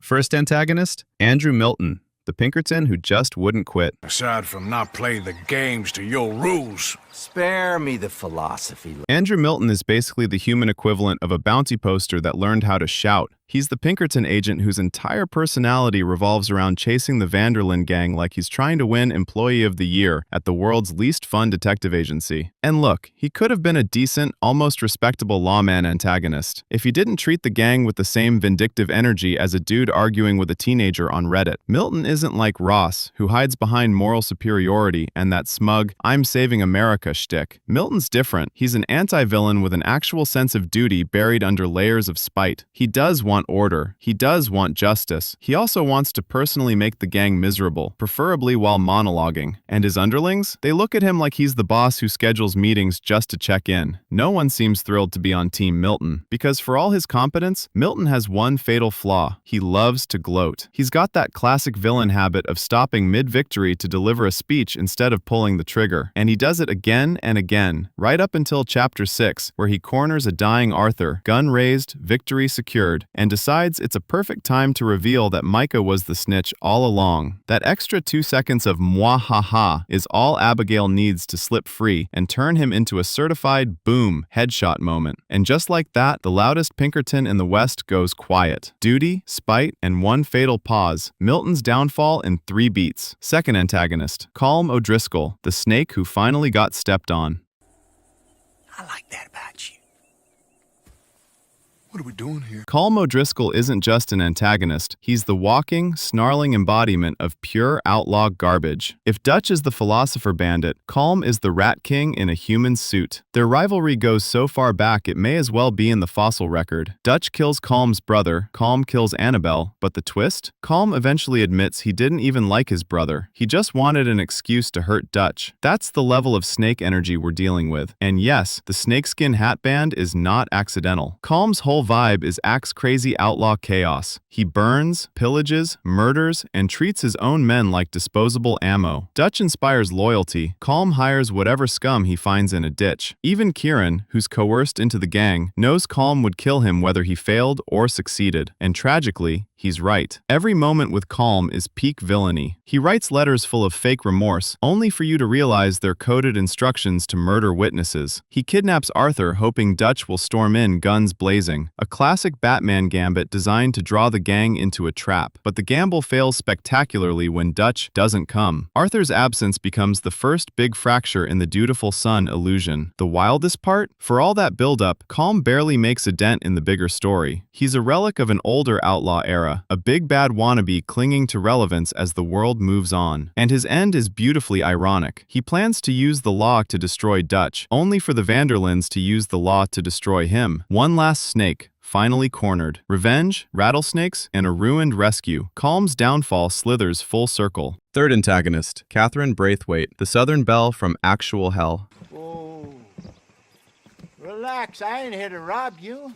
First antagonist, Andrew Milton, the Pinkerton who just wouldn't quit. Aside from not playing the games to your rules. Spare me the philosophy. Andrew Milton is basically the human equivalent of a bounty poster that learned how to shout. He's the Pinkerton agent whose entire personality revolves around chasing the Vanderlyn gang like he's trying to win Employee of the Year at the world's least fun detective agency. And look, he could have been a decent, almost respectable lawman antagonist if he didn't treat the gang with the same vindictive energy as a dude arguing with a teenager on Reddit. Milton isn't like Ross, who hides behind moral superiority and that smug, I'm saving America shtick. Milton's different. He's an anti-villain with an actual sense of duty buried under layers of spite. He does want order. He does want justice. He also wants to personally make the gang miserable, preferably while monologuing. And his underlings? They look at him like he's the boss who schedules meetings just to check in. No one seems thrilled to be on Team Milton, because for all his competence, Milton has one fatal flaw. He loves to gloat. He's got that classic villain habit of stopping mid-victory to deliver a speech instead of pulling the trigger. And he does it again and again, right up until Chapter 6, where he corners a dying Arthur, gun raised, victory secured, and decides it's a perfect time to reveal that Micah was the snitch all along. That extra 2 seconds of mwahaha is all Abigail needs to slip free and turn him into a certified boom headshot moment. And just like that, the loudest Pinkerton in the West goes quiet. Duty, spite, and one fatal pause. Milton's downfall in 3 beats. Second antagonist, Colm O'Driscoll, the snake who finally got stepped on. I like that about you. What are we doing here? Colm O'Driscoll isn't just an antagonist, he's the walking, snarling embodiment of pure outlaw garbage. If Dutch is the philosopher bandit, Colm is the rat king in a human suit. Their rivalry goes so far back it may as well be in the fossil record. Dutch kills Colm's brother, Colm kills Annabelle, but the twist? Colm eventually admits he didn't even like his brother. He just wanted an excuse to hurt Dutch. That's the level of snake energy we're dealing with. And yes, the snakeskin hat band is not accidental. Colm's whole vibe is axe-crazy outlaw chaos. He burns, pillages, murders, and treats his own men like disposable ammo. Dutch inspires loyalty. Colm hires whatever scum he finds in a ditch. Even Kieran, who's coerced into the gang, knows Colm would kill him whether he failed or succeeded. And tragically, he's right. Every moment with Colm is peak villainy. He writes letters full of fake remorse, only for you to realize they're coded instructions to murder witnesses. He kidnaps Arthur, hoping Dutch will storm in guns blazing. A classic Batman gambit designed to draw the gang into a trap. But the gamble fails spectacularly when Dutch doesn't come. Arthur's absence becomes the first big fracture in the dutiful son illusion. The wildest part? For all that buildup, Colm barely makes a dent in the bigger story. He's a relic of an older outlaw era, a big bad wannabe clinging to relevance as the world moves on. And his end is beautifully ironic. He plans to use the law to destroy Dutch, only for the Vanderlyns to use the law to destroy him. One last snake, finally cornered. Revenge, rattlesnakes, and a ruined rescue. Colm's downfall slithers full circle. Third antagonist, Catherine Braithwaite, the Southern Belle from Actual Hell. Whoa. Relax, I ain't here to rob you.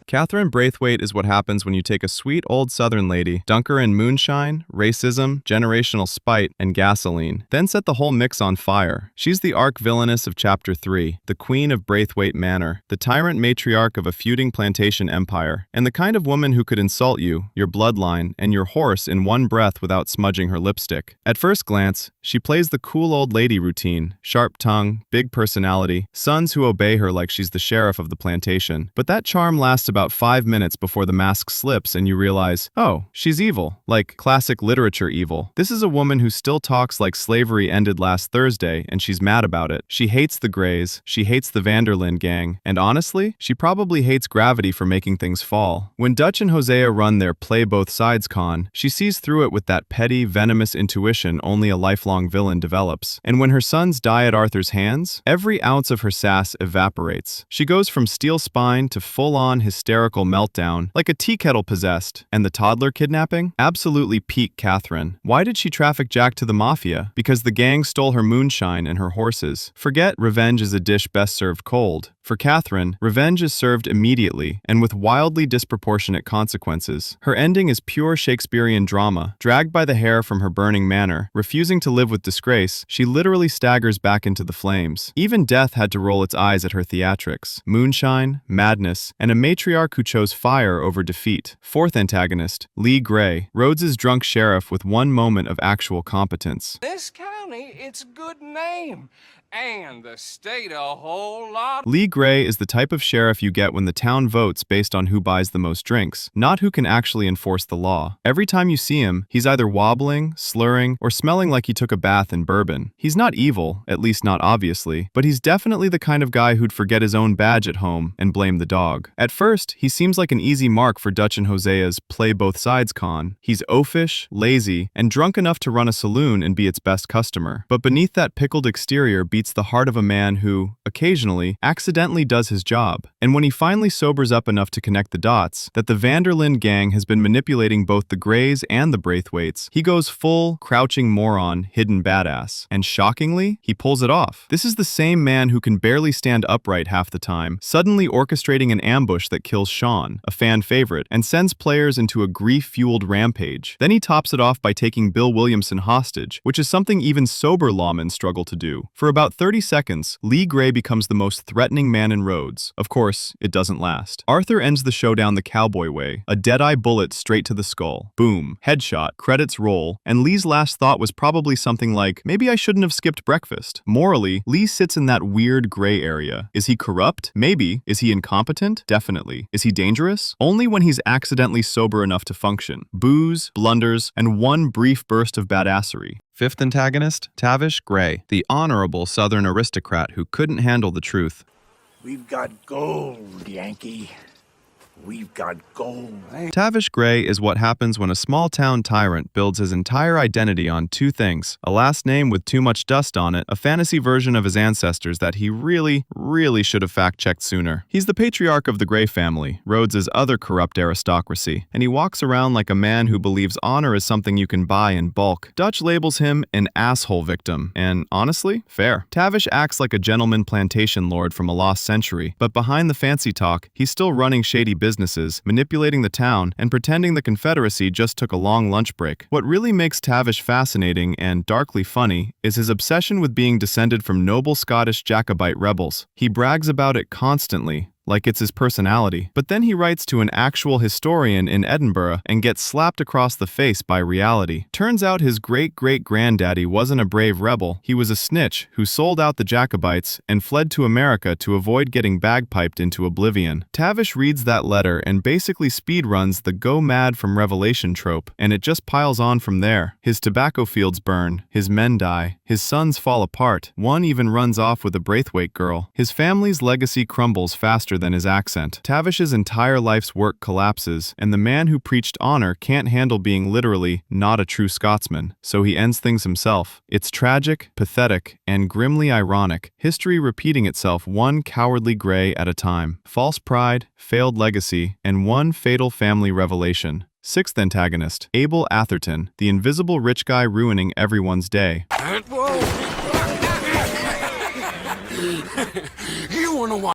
Catherine Braithwaite is what happens when you take a sweet old Southern lady, dunk her in moonshine, racism, generational spite, and gasoline, then set the whole mix on fire. She's the arch-villainess of Chapter 3, the queen of Braithwaite Manor, the tyrant matriarch of a feuding plantation empire, and the kind of woman who could insult you, your bloodline, and your horse in one breath without smudging her lipstick. At first glance, she plays the cool old lady routine, sharp tongue, big personality, sons who obey her like she's the sheriff of the plantation. But that charm lasts about 5 minutes before the mask slips and you realize, oh, she's evil, like classic literature evil. This is a woman who still talks like slavery ended last Thursday and she's mad about it. She hates the Grays, she hates the Vanderlyn gang, and honestly, she probably hates gravity for making things fall. When Dutch and Hosea run their play both sides con, she sees through it with that petty, venomous intuition only a lifelong villain develops. And when her sons die at Arthur's hands, every ounce of her sass evaporates. She goes from steel spine to full-on hysterical meltdown, like a tea kettle possessed. And the toddler kidnapping? Absolutely peak Catherine. Why did she traffic Jack to the mafia? Because the gang stole her moonshine and her horses. Forget revenge is a dish best served cold. For Catherine, revenge is served immediately, and with wildly disproportionate consequences. Her ending is pure Shakespearean drama. Dragged by the hair from her burning manor, refusing to live with disgrace, she literally staggers back into the flames. Even death had to roll its eyes at her theatrics. Moonshine, madness, and a matriarch who chose fire over defeat. Fourth antagonist, Leigh Gray, Rhodes's drunk sheriff with one moment of actual competence. This county, it's a good name. And the state a whole lot. Leigh Gray is the type of sheriff you get when the town votes based on who buys the most drinks, not who can actually enforce the law. Every time you see him, he's either wobbling, slurring, or smelling like he took a bath in bourbon. He's not evil, at least not obviously, but he's definitely the kind of guy who'd forget his own badge at home and blame the dog. At first, he seems like an easy mark for Dutch and Hosea's play both sides con. He's oafish, lazy, and drunk enough to run a saloon and be its best customer. But beneath that pickled exterior beats the heart of a man who, occasionally, accidentally does his job. And when he finally sobers up enough to connect the dots, that the Vanderlyn gang has been manipulating both the Grays and the Braithwaites, he goes full, crouching moron, hidden badass. And shockingly, he pulls it off. This is the same man who can barely stand upright half the time, suddenly orchestrating an ambush that kills Sean, a fan favorite, and sends players into a grief-fueled rampage. Then he tops it off by taking Bill Williamson hostage, which is something even sober lawmen struggle to do. For about 30 seconds, Leigh Gray becomes the most threatening man in Rhodes. Of course, it doesn't last. Arthur ends the showdown the cowboy way, a dead-eye bullet straight to the skull. Boom, headshot, credits roll, and Leigh's last thought was probably something like, maybe I shouldn't have skipped breakfast. Morally, Leigh sits in that weird gray area. Is he corrupt? Maybe. Is he incompetent? Definitely. Is he dangerous? Only when he's accidentally sober enough to function. Booze, blunders, and one brief burst of badassery. Fifth antagonist, Tavish Gray, the honorable Southern aristocrat who couldn't handle the truth. We've got gold, Yankee. We've got gold. Tavish Gray is what happens when a small-town tyrant builds his entire identity on two things: a last name with too much dust on it, a fantasy version of his ancestors that he really should have fact-checked sooner. He's the patriarch of the Gray family, Rhodes's other corrupt aristocracy, and he walks around like a man who believes honor is something you can buy in bulk. Dutch labels him an asshole victim, and honestly, fair. Tavish acts like a gentleman plantation lord from a lost century, but behind the fancy talk, he's still running shady businesses, manipulating the town, and pretending the Confederacy just took a long lunch break. What really makes Tavish fascinating and darkly funny is his obsession with being descended from noble Scottish Jacobite rebels. He brags about it constantly, like it's his personality. But then he writes to an actual historian in Edinburgh and gets slapped across the face by reality. Turns out his great-great-granddaddy wasn't a brave rebel. He was a snitch who sold out the Jacobites and fled to America to avoid getting bagpiped into oblivion. Tavish reads that letter and basically speedruns the go mad from Revelation trope, and it just piles on from there. His tobacco fields burn, his men die, his sons fall apart, one even runs off with a Braithwaite girl. His family's legacy crumbles faster than his accent. Tavish's entire life's work collapses, and the man who preached honor can't handle being literally not a true Scotsman, so he ends things himself. It's tragic, pathetic, and grimly ironic, history repeating itself one cowardly Gray at a time. False pride, failed legacy, and one fatal family revelation. Sixth antagonist, Abel Atherton, the invisible rich guy ruining everyone's day.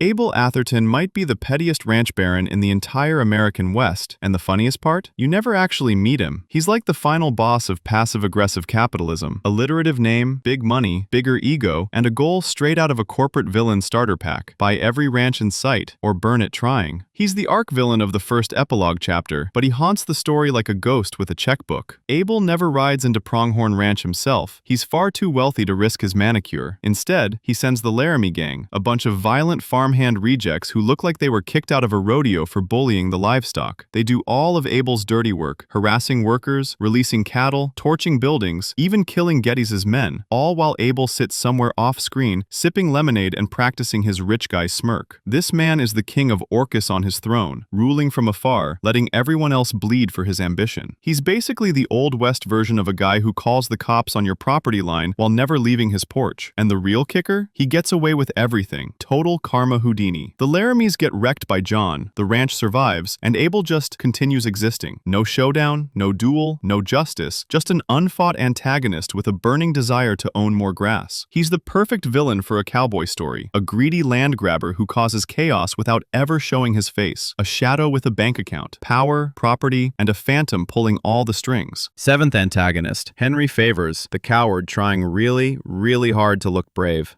Abel Atherton might be the pettiest ranch baron in the entire American West, and the funniest part? You never actually meet him. He's like the final boss of passive-aggressive capitalism. Alliterative name, big money, bigger ego, and a goal straight out of a corporate villain starter pack. Buy every ranch in sight, or burn it trying. He's the arc villain of the first epilogue chapter, but he haunts the story like a ghost with a checkbook. Abel never rides into Pronghorn Ranch himself. He's far too wealthy to risk his manicure. Instead, he sends the Laramie Gang, a bunch of violent farmhand rejects who look like they were kicked out of a rodeo for bullying the livestock. They do all of Abel's dirty work, harassing workers, releasing cattle, torching buildings, even killing Gettys's men, all while Abel sits somewhere off-screen, sipping lemonade and practicing his rich guy smirk. This man is the king of Orcus on his throne, ruling from afar, letting everyone else bleed for his ambition. He's basically the Old West version of a guy who calls the cops on your property line while never leaving his porch. And the real kicker? He gets away with everything. Total karma Houdini. The Laramies get wrecked by John, the ranch survives, and Abel just continues existing. No showdown, no duel, no justice, just an unfought antagonist with a burning desire to own more grass. He's the perfect villain for a cowboy story, a greedy land grabber who causes chaos without ever showing his face, a shadow with a bank account, power, property, and a phantom pulling all the strings. Seventh antagonist, Henry Favours, the coward trying really hard to look brave.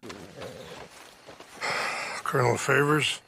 Colonel Favours,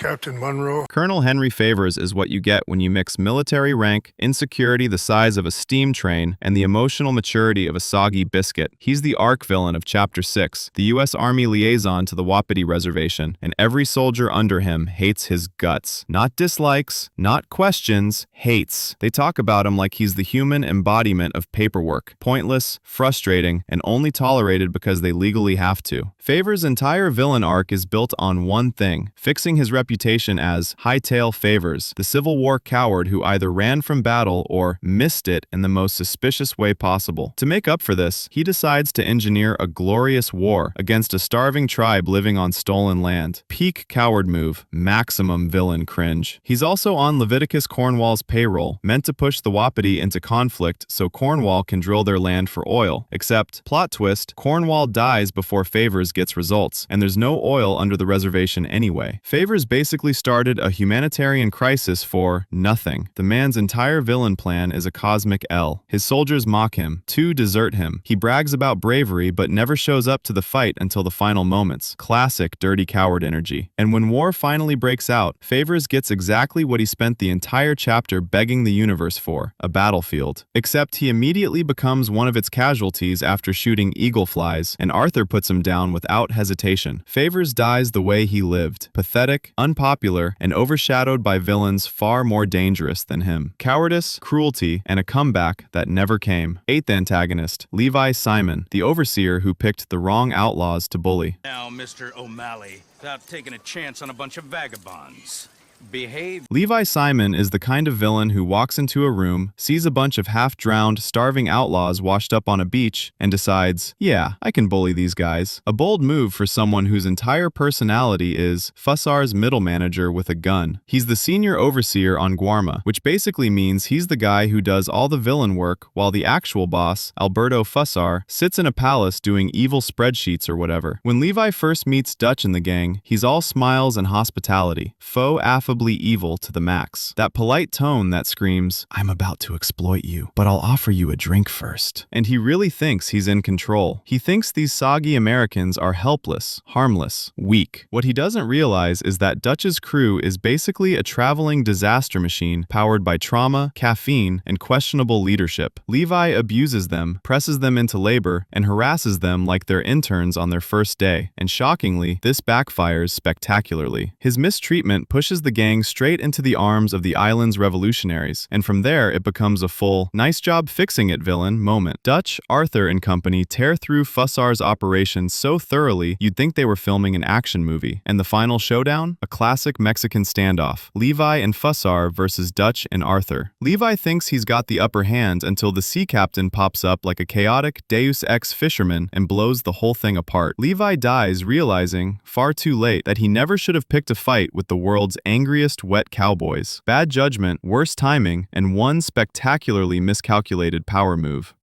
Captain Monroe. Colonel Henry Favours is what you get when you mix military rank, insecurity the size of a steam train, and the emotional maturity of a soggy biscuit. He's the arch villain of Chapter 6, the U.S. Army liaison to the Wapiti Reservation, and every soldier under him hates his guts. Not dislikes, not questions, hates. They talk about him like he's the human embodiment of paperwork, pointless, frustrating, and only tolerated because they legally have to. Favours' entire villain arc is built on one thing, fixing his reputation as Hightail Favours, the Civil War coward who either ran from battle or missed it in the most suspicious way possible. To make up for this, he decides to engineer a glorious war against a starving tribe living on stolen land. Peak coward move, maximum villain cringe. He's also on Leviticus Cornwall's payroll, meant to push the Wapiti into conflict so Cornwall can drill their land for oil. Except, plot twist, Cornwall dies before Favours gets results, and there's no oil under the reservation anyway. Favours basically started a humanitarian crisis for nothing. The man's entire villain plan is a cosmic L. His soldiers mock him. 2 desert him. He brags about bravery but never shows up to the fight until the final moments. Classic dirty coward energy. And when war finally breaks out, Favours gets exactly what he spent the entire chapter begging the universe for, a battlefield. Except he immediately becomes one of its casualties after shooting eagle flies, and Arthur puts him down without hesitation. Favours dies the way he lived. Pathetic, unpopular, and overshadowed by villains far more dangerous than him. Cowardice, cruelty, and a comeback that never came. 8th antagonist, Levi Simon, the overseer who picked the wrong outlaws to bully. Now, Mr. O'Malley, without taking a chance on a bunch of vagabonds. Behave. Levi Simon is the kind of villain who walks into a room, sees a bunch of half-drowned, starving outlaws washed up on a beach, and decides, yeah, I can bully these guys. A bold move for someone whose entire personality is Fussar's middle manager with a gun. He's the senior overseer on Guarma, which basically means he's the guy who does all the villain work while the actual boss, Alberto Fussar, sits in a palace doing evil spreadsheets or whatever. When Levi first meets Dutch and the gang, he's all smiles and hospitality, faux affably evil to the max. That polite tone that screams, I'm about to exploit you, but I'll offer you a drink first. And he really thinks he's in control. He thinks these soggy Americans are helpless, harmless, weak. What he doesn't realize is that Dutch's crew is basically a traveling disaster machine powered by trauma, caffeine, and questionable leadership. Levi abuses them, presses them into labor, and harasses them like they're interns on their first day. And shockingly, this backfires spectacularly. His mistreatment pushes the gang straight into the arms of the island's revolutionaries, and from there it becomes a full, nice job fixing it villain moment. Dutch, Arthur, and company tear through Fussar's operation so thoroughly you'd think they were filming an action movie. And the final showdown? A classic Mexican standoff. Levi and Fussar versus Dutch and Arthur. Levi thinks he's got the upper hand until the sea captain pops up like a chaotic Deus Ex fisherman and blows the whole thing apart. Levi dies realizing, far too late, that he never should have picked a fight with the world's angriest wet cowboys. Bad judgment, worse timing, and one spectacularly miscalculated power move.